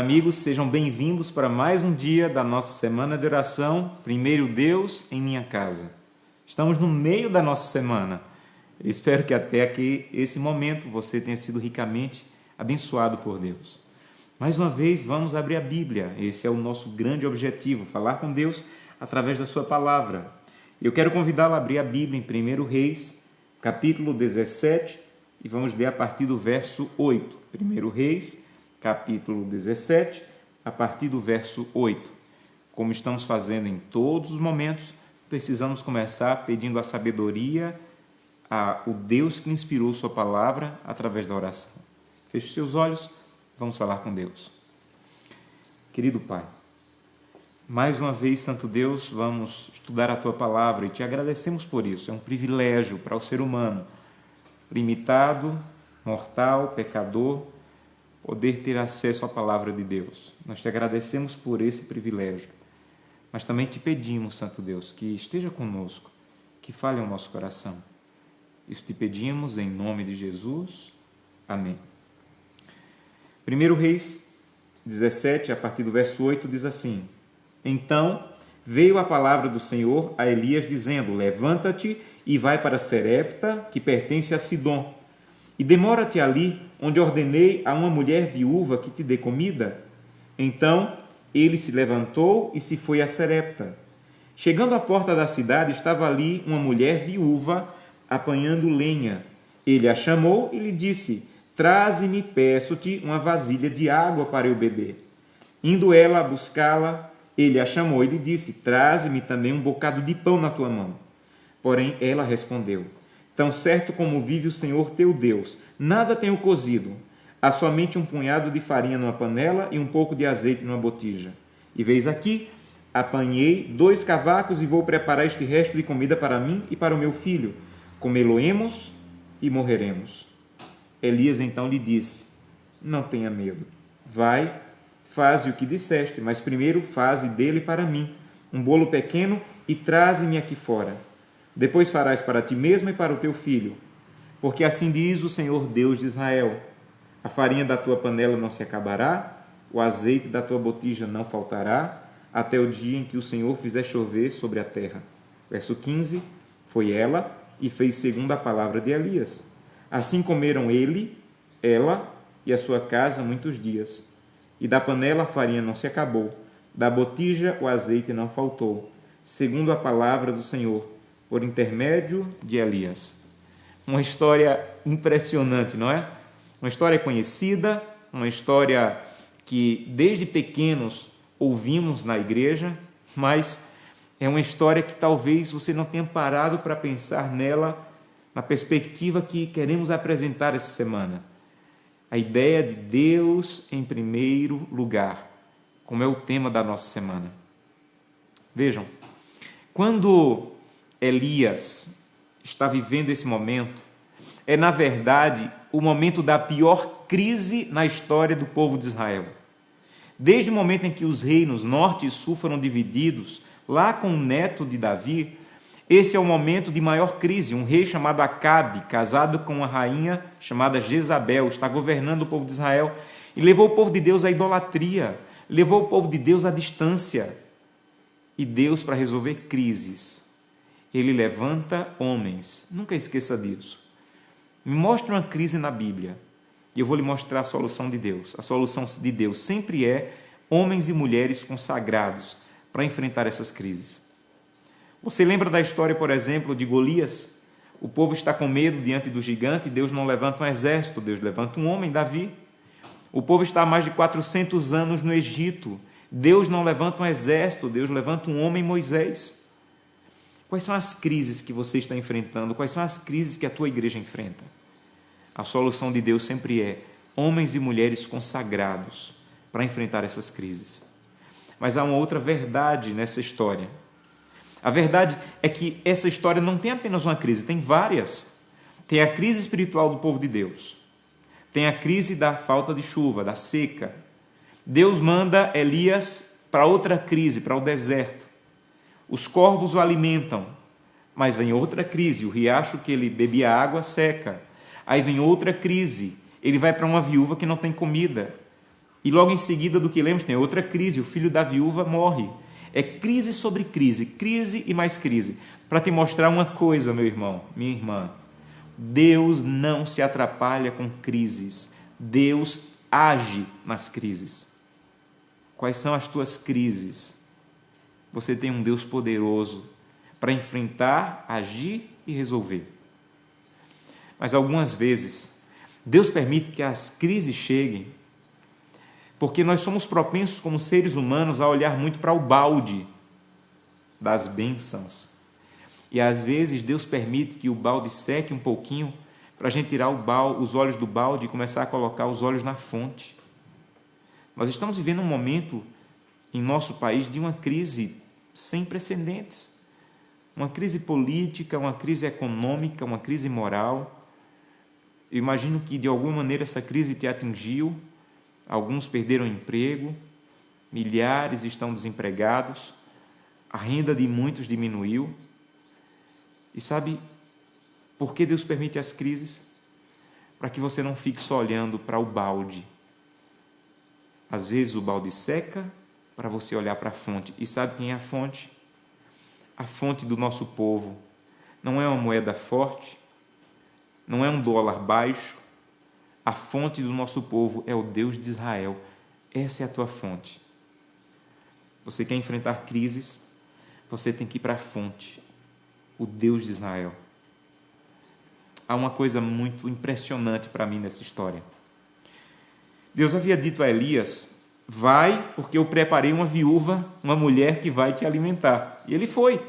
amigos, sejam bem-vindos para mais um dia da nossa semana de oração, Primeiro Deus em Minha Casa. Estamos no meio da nossa semana. Eu espero que até aqui, esse momento, você tenha sido ricamente abençoado por Deus. Mais uma vez, vamos abrir a Bíblia. Esse é o nosso grande objetivo, falar com Deus através da sua palavra. Eu quero convidá-lo a abrir a Bíblia em 1 Reis, capítulo 17, e vamos ler a partir do verso 8. 1 Reis, capítulo 17, a partir do verso 8. Como estamos fazendo em todos os momentos, precisamos começar pedindo a sabedoria ao Deus que inspirou sua palavra através da oração. Feche os seus olhos, vamos falar com Deus. Querido Pai, mais uma vez, Santo Deus, vamos estudar a Tua palavra e te agradecemos por isso. É um privilégio para o ser humano, limitado, mortal, pecador, poder ter acesso à palavra de Deus. Nós te agradecemos por esse privilégio, mas também te pedimos, Santo Deus, que esteja conosco, que fale ao nosso coração. Isso te pedimos em nome de Jesus. Amém. 1 Reis 17, a partir do verso 8, diz assim: Então veio a palavra do Senhor a Elias, dizendo: Levanta-te e vai para Serepta, que pertence a Sidom, e demora-te ali, onde ordenei a uma mulher viúva que te dê comida. Então ele se levantou e se foi a Serepta. Chegando à porta da cidade, estava ali uma mulher viúva apanhando lenha. Ele a chamou e lhe disse: Traze-me, peço-te, uma vasilha de água para eu beber. Indo ela a buscá-la, ele a chamou e lhe disse: Traze-me também um bocado de pão na tua mão. Porém ela respondeu: Tão certo como vive o Senhor teu Deus, nada tenho cozido. Há somente um punhado de farinha numa panela e um pouco de azeite numa botija. E veis aqui, apanhei 2 cavacos e vou preparar este resto de comida para mim e para o meu filho. Comê-lo-emos e morreremos. Elias então lhe disse: Não tenha medo. Vai, faze o que disseste, mas primeiro faze dele para mim um bolo pequeno e traze-me aqui fora. Depois farás para ti mesmo e para o teu filho. Porque assim diz o Senhor Deus de Israel: a farinha da tua panela não se acabará, o azeite da tua botija não faltará, até o dia em que o Senhor fizer chover sobre a terra. Verso 15. Foi ela e fez segundo a palavra de Elias. Assim comeram ele, ela e a sua casa muitos dias. E da panela a farinha não se acabou, da botija o azeite não faltou, segundo a palavra do Senhor, por intermédio de Elias. Uma história impressionante, não é? Uma história conhecida, uma história que desde pequenos ouvimos na igreja, mas é uma história que talvez você não tenha parado para pensar nela na perspectiva que queremos apresentar essa semana. A ideia de Deus em primeiro lugar, como é o tema da nossa semana. Vejam, quando Elias está vivendo esse momento, é na verdade o momento da pior crise na história do povo de Israel. Desde o momento em que os reinos norte e sul foram divididos, lá com o neto de Davi, esse é o momento de maior crise. Um rei chamado Acabe, casado com uma rainha chamada Jezabel, está governando o povo de Israel e levou o povo de Deus à idolatria, levou o povo de Deus à distância. E Deus, para resolver crises, Ele levanta homens. Nunca esqueça disso. Me mostre uma crise na Bíblia e eu vou lhe mostrar a solução de Deus. A solução de Deus sempre é homens e mulheres consagrados para enfrentar essas crises. Você lembra da história, por exemplo, de Golias? O povo está com medo diante do gigante, Deus não levanta um exército, Deus levanta um homem, Davi. O povo está há mais de 400 anos no Egito, Deus não levanta um exército, Deus levanta um homem, Moisés. Quais são as crises que você está enfrentando? Quais são as crises que a tua igreja enfrenta? A solução de Deus sempre é homens e mulheres consagrados para enfrentar essas crises. Mas há uma outra verdade nessa história. A verdade é que essa história não tem apenas uma crise, tem várias. Tem a crise espiritual do povo de Deus. Tem a crise da falta de chuva, da seca. Deus manda Elias para outra crise, para o deserto. Os corvos o alimentam, mas vem outra crise, o riacho que ele bebia água seca. Aí vem outra crise, ele vai para uma viúva que não tem comida. E logo em seguida do que lemos tem outra crise, o filho da viúva morre. É crise sobre crise, crise e mais crise. Para te mostrar uma coisa, meu irmão, minha irmã, Deus não se atrapalha com crises, Deus age nas crises. Quais são as tuas crises? Você tem um Deus poderoso para enfrentar, agir e resolver. Mas algumas vezes, Deus permite que as crises cheguem, porque nós somos propensos como seres humanos a olhar muito para o balde das bênçãos. E às vezes Deus permite que o balde seque um pouquinho para a gente tirar os olhos do balde e começar a colocar os olhos na fonte. Nós estamos vivendo um momento em nosso país de uma crise sem precedentes. Uma crise política, uma crise econômica, uma crise moral. Eu imagino que de alguma maneira essa crise te atingiu. Alguns perderam emprego, milhares estão desempregados, a renda de muitos diminuiu. E sabe por que Deus permite as crises? Para que você não fique só olhando para o balde. Às vezes o balde seca para você olhar para a fonte. E sabe quem é a fonte? A fonte do nosso povo. Não é uma moeda forte, não é um dólar baixo. A fonte do nosso povo é o Deus de Israel. Essa é a tua fonte. Você quer enfrentar crises? Você tem que ir para a fonte, o Deus de Israel. Há uma coisa muito impressionante para mim nessa história. Deus havia dito a Elias: vai, porque eu preparei uma viúva, uma mulher que vai te alimentar. E ele foi.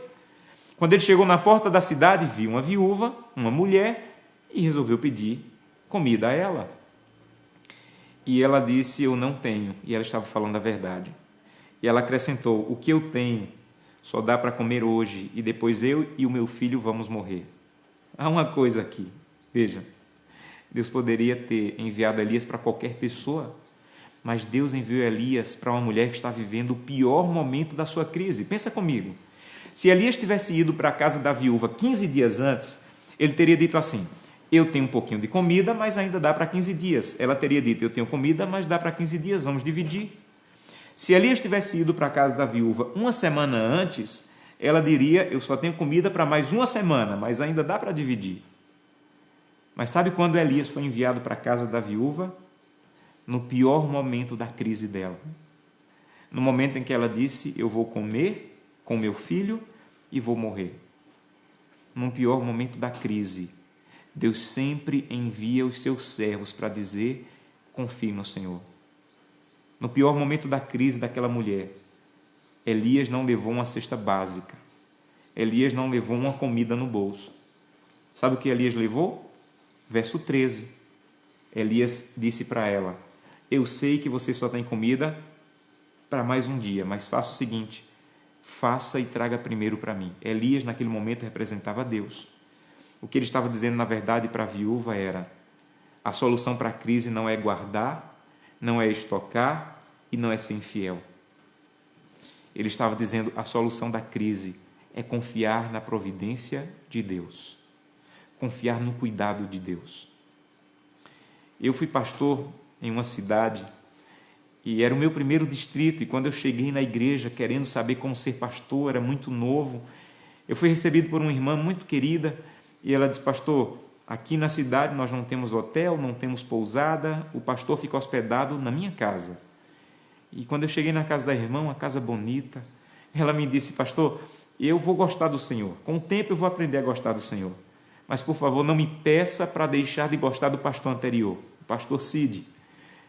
Quando ele chegou na porta da cidade, viu uma viúva, uma mulher, e resolveu pedir comida a ela. E ela disse: eu não tenho. E ela estava falando a verdade. E ela acrescentou: o que eu tenho só dá para comer hoje, e depois eu e o meu filho vamos morrer. Há uma coisa aqui, veja, Deus poderia ter enviado Elias para qualquer pessoa, mas Deus enviou Elias para uma mulher que está vivendo o pior momento da sua crise. Pensa comigo, se Elias tivesse ido para a casa da viúva 15 dias antes, ele teria dito assim: eu tenho um pouquinho de comida, mas ainda dá para 15 dias. Ela teria dito: eu tenho comida, mas dá para 15 dias, vamos dividir. Se Elias tivesse ido para a casa da viúva uma semana antes, ela diria: eu só tenho comida para mais uma semana, mas ainda dá para dividir. Mas sabe quando Elias foi enviado para a casa da viúva? No pior momento da crise dela. No momento em que ela disse: eu vou comer com meu filho e vou morrer. No pior momento da crise, Deus sempre envia os seus servos para dizer: confie no Senhor. No pior momento da crise daquela mulher, Elias não levou uma cesta básica. Elias não levou uma comida no bolso. Sabe o que Elias levou? Verso 13. Elias disse para ela: eu sei que você só tem comida para mais um dia, mas faça o seguinte: faça e traga primeiro para mim. Elias, naquele momento, representava Deus. O que ele estava dizendo, na verdade, para a viúva era: a solução para a crise não é guardar, não é estocar e não é ser infiel. Ele estava dizendo: a solução da crise é confiar na providência de Deus, confiar no cuidado de Deus. Eu fui pastor em uma cidade e era o meu primeiro distrito, e quando eu cheguei na igreja querendo saber como ser pastor, era muito novo, eu fui recebido por uma irmã muito querida e ela disse: pastor, aqui na cidade nós não temos hotel, não temos pousada, o pastor fica hospedado na minha casa. E quando eu cheguei na casa da irmã, uma casa bonita, ela me disse: pastor, eu vou gostar do Senhor, com o tempo eu vou aprender a gostar do Senhor, mas por favor não me peça para deixar de gostar do pastor anterior, o pastor Cid.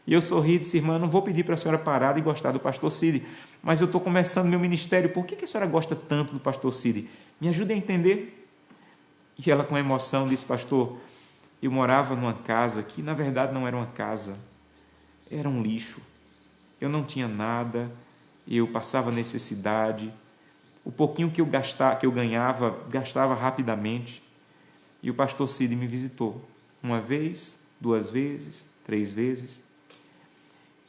E eu sorri e disse: irmã, não vou pedir para a senhora parar de gostar do pastor Cid, mas eu estou começando meu ministério, por que a senhora gosta tanto do pastor Cid? Me ajude a entender. E ela, com emoção, disse: pastor, eu morava numa casa que na verdade não era uma casa, era um lixo. Eu não tinha nada, eu passava necessidade, o pouquinho que eu ganhava, gastava rapidamente. E o pastor Cid me visitou uma vez, 2 vezes, 3 vezes.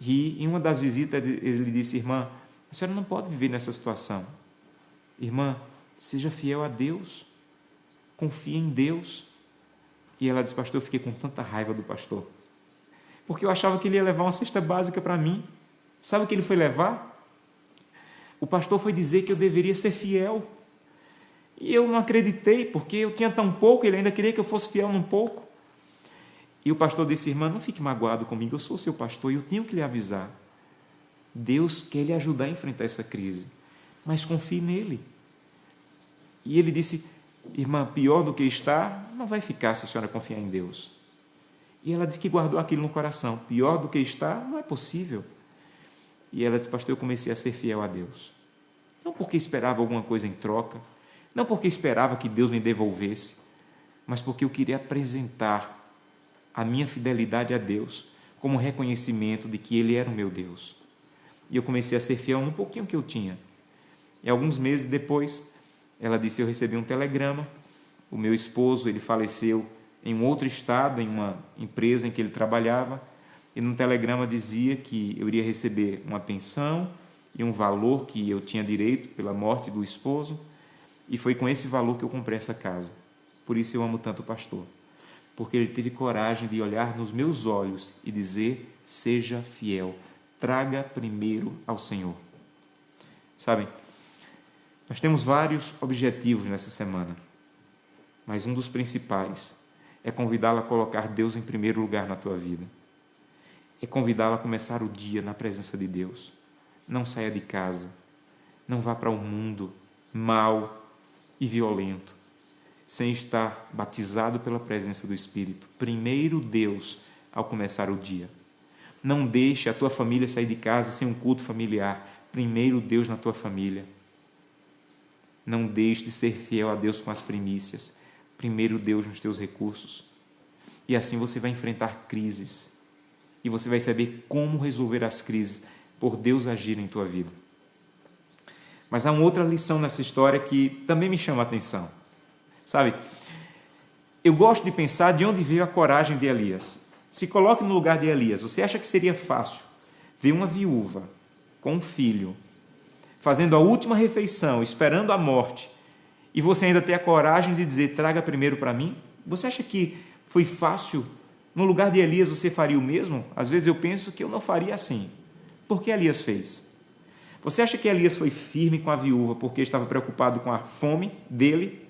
E em uma das visitas ele disse: irmã, a senhora não pode viver nessa situação. Irmã, seja fiel a Deus, confie em Deus. E ela disse: pastor, eu fiquei com tanta raiva do pastor, porque eu achava que ele ia levar uma cesta básica para mim. Sabe o que ele foi levar? O pastor foi dizer que eu deveria ser fiel. E eu não acreditei, porque eu tinha tão pouco, ele ainda queria que eu fosse fiel num pouco. E o pastor disse: irmã, não fique magoado comigo, eu sou seu pastor e eu tenho que lhe avisar. Deus quer lhe ajudar a enfrentar essa crise, mas confie nele. E ele disse: irmã, pior do que está, não vai ficar se a senhora confiar em Deus. E ela disse que guardou aquilo no coração. Pior do que está, não é possível. E ela disse: pastor, eu comecei a ser fiel a Deus. Não porque esperava alguma coisa em troca, não porque esperava que Deus me devolvesse, mas porque eu queria apresentar a minha fidelidade a Deus como reconhecimento de que Ele era o meu Deus. E eu comecei a ser fiel no pouquinho que eu tinha. E alguns meses depois, ela disse: eu recebi um telegrama, o meu esposo, ele faleceu em um outro estado, em uma empresa em que ele trabalhava, e no telegrama dizia que eu iria receber uma pensão e um valor que eu tinha direito pela morte do esposo, e foi com esse valor que eu comprei essa casa. Por isso eu amo tanto o pastor, porque ele teve coragem de olhar nos meus olhos e dizer: seja fiel, traga primeiro ao Senhor. Sabem, nós temos vários objetivos nessa semana, mas um dos principais é convidá-la a colocar Deus em primeiro lugar na tua vida. É convidá-la a começar o dia na presença de Deus. Não saia de casa, não vá para o mundo mau e violento, sem estar batizado pela presença do Espírito. Primeiro Deus ao começar o dia. Não deixe a tua família sair de casa sem um culto familiar. Primeiro Deus na tua família. Não deixe de ser fiel a Deus com as primícias. Primeiro Deus nos teus recursos. E assim você vai enfrentar crises. E você vai saber como resolver as crises por Deus agir em tua vida. Mas há uma outra lição nessa história que também me chama a atenção. Sabe, eu gosto de pensar de onde veio a coragem de Elias. Se coloque no lugar de Elias. Você acha que seria fácil ver uma viúva com um filho, fazendo a última refeição, esperando a morte, e você ainda ter a coragem de dizer: traga primeiro para mim? Você acha que foi fácil? No lugar de Elias você faria o mesmo? Às vezes eu penso que eu não faria assim. Por que Elias fez? Você acha que Elias foi firme com a viúva porque estava preocupado com a fome dele?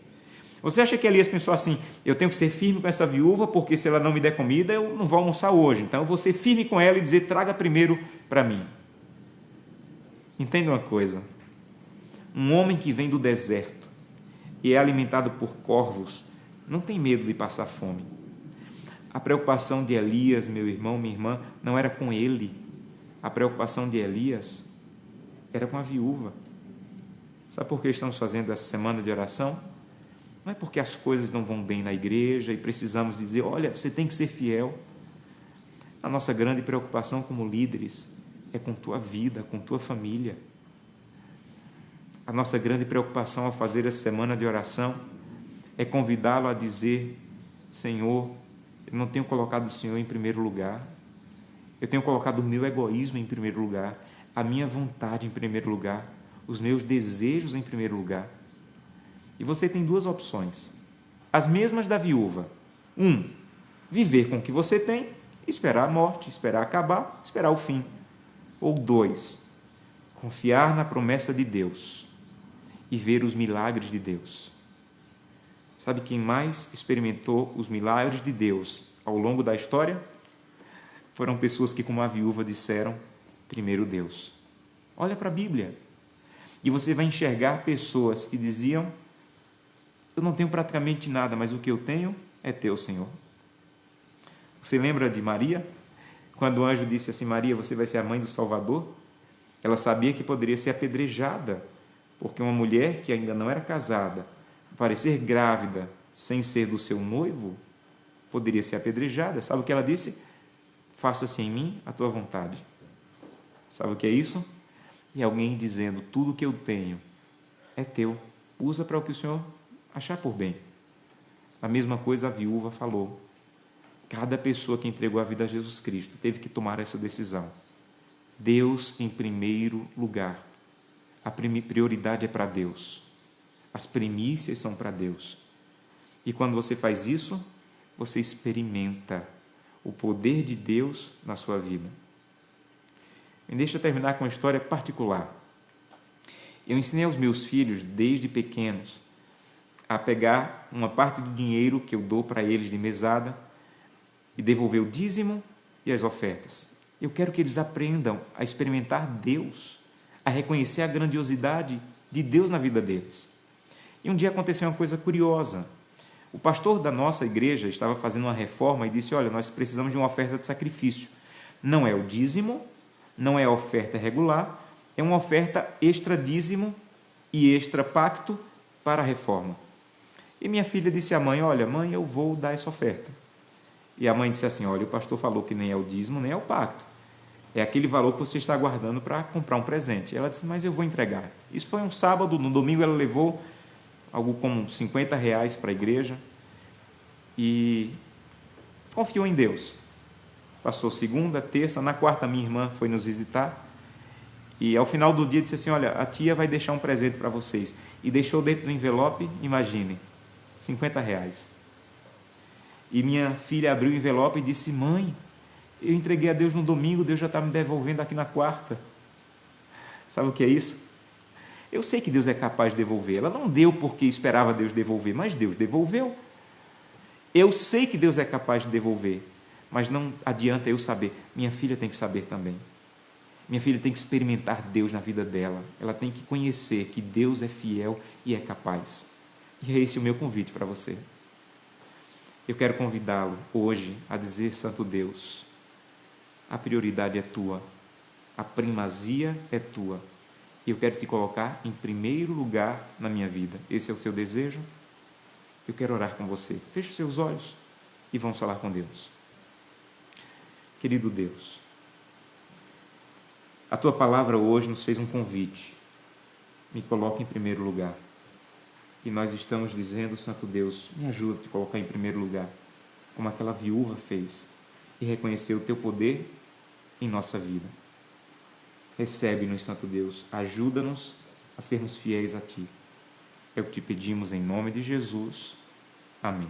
Você acha que Elias pensou assim: eu tenho que ser firme com essa viúva porque se ela não me der comida eu não vou almoçar hoje, então eu vou ser firme com ela e dizer: traga primeiro para mim? Entenda uma coisa: um homem que vem do deserto e é alimentado por corvos não tem medo de passar fome. A preocupação de Elias, meu irmão, minha irmã, não era com ele. A preocupação de Elias era com a viúva. Sabe por que estamos fazendo essa semana de oração? Não é porque as coisas não vão bem na igreja e precisamos dizer: olha, você tem que ser fiel. A nossa grande preocupação como líderes é com tua vida, com tua família. A nossa grande preocupação ao fazer essa semana de oração é convidá-lo a dizer: Senhor, eu não tenho colocado o Senhor em primeiro lugar. Eu tenho colocado o meu egoísmo em primeiro lugar, a minha vontade em primeiro lugar, os meus desejos em primeiro lugar. E você tem duas opções, as mesmas da viúva. Viver com o que você tem, esperar a morte, esperar acabar, esperar o fim. Ou 2, confiar na promessa de Deus e ver os milagres de Deus. Sabe quem mais experimentou os milagres de Deus ao longo da história? Foram pessoas que, como a viúva, disseram: primeiro Deus. Olha para a Bíblia e você vai enxergar pessoas que diziam: eu não tenho praticamente nada, mas o que eu tenho é teu, Senhor. Você lembra de Maria? Quando o anjo disse assim: Maria, você vai ser a mãe do Salvador? Ela sabia que poderia ser apedrejada, porque uma mulher que ainda não era casada, parecer grávida sem ser do seu noivo, poderia ser apedrejada. Sabe o que ela disse? Faça-se em mim a tua vontade. Sabe o que é isso? E alguém dizendo: tudo que eu tenho é teu, usa para o que o Senhor achar por bem. A mesma coisa a viúva falou. Cada pessoa que entregou a vida a Jesus Cristo teve que tomar essa decisão. Deus em primeiro lugar. A prioridade é para Deus. As primícias são para Deus. E quando você faz isso, você experimenta o poder de Deus na sua vida. Me deixa terminar com uma história particular. Eu ensinei aos meus filhos, desde pequenos, a pegar uma parte do dinheiro que eu dou para eles de mesada e devolver o dízimo e as ofertas. Eu quero que eles aprendam a experimentar Deus, a reconhecer a grandiosidade de Deus na vida deles. E um dia aconteceu uma coisa curiosa. O pastor da nossa igreja estava fazendo uma reforma e disse: olha, nós precisamos de uma oferta de sacrifício. Não é o dízimo, não é a oferta regular, é uma oferta extra dízimo e extra pacto para a reforma. E minha filha disse à mãe: olha, mãe, eu vou dar essa oferta. E a mãe disse assim: olha, o pastor falou que nem é o dízimo, nem é o pacto. É aquele valor que você está guardando para comprar um presente. Ela disse: mas eu vou entregar. Isso foi um sábado, no domingo ela levou algo como R$50 para a igreja e confiou em Deus. Passou segunda, terça, na quarta minha irmã foi nos visitar e ao final do dia disse assim: olha, a tia vai deixar um presente para vocês. E deixou dentro do envelope, imagine, R$50. E minha filha abriu o envelope e disse: mãe, eu entreguei a Deus no domingo, Deus já está me devolvendo aqui na quarta. Sabe o que é isso? Eu sei que Deus é capaz de devolver. Ela não deu porque esperava Deus devolver, mas Deus devolveu. Eu sei que Deus é capaz de devolver, mas não adianta eu saber. Minha filha tem que saber também. Minha filha tem que experimentar Deus na vida dela. Ela tem que conhecer que Deus é fiel e é capaz. E é esse o meu convite para você. Eu quero convidá-lo hoje a dizer: Santo Deus, a prioridade é tua, a primazia é tua, e eu quero te colocar em primeiro lugar na minha vida. Esse é o seu desejo? Eu quero orar com você. Feche os seus olhos e vamos falar com Deus. Querido Deus, a tua palavra hoje nos fez um convite. Me coloque em primeiro lugar. E nós estamos dizendo: Santo Deus, me ajuda a te colocar em primeiro lugar, como aquela viúva fez, e reconhecer o teu poder em nossa vida. Recebe-nos, Santo Deus, ajuda-nos a sermos fiéis a ti. É o que te pedimos em nome de Jesus. Amém.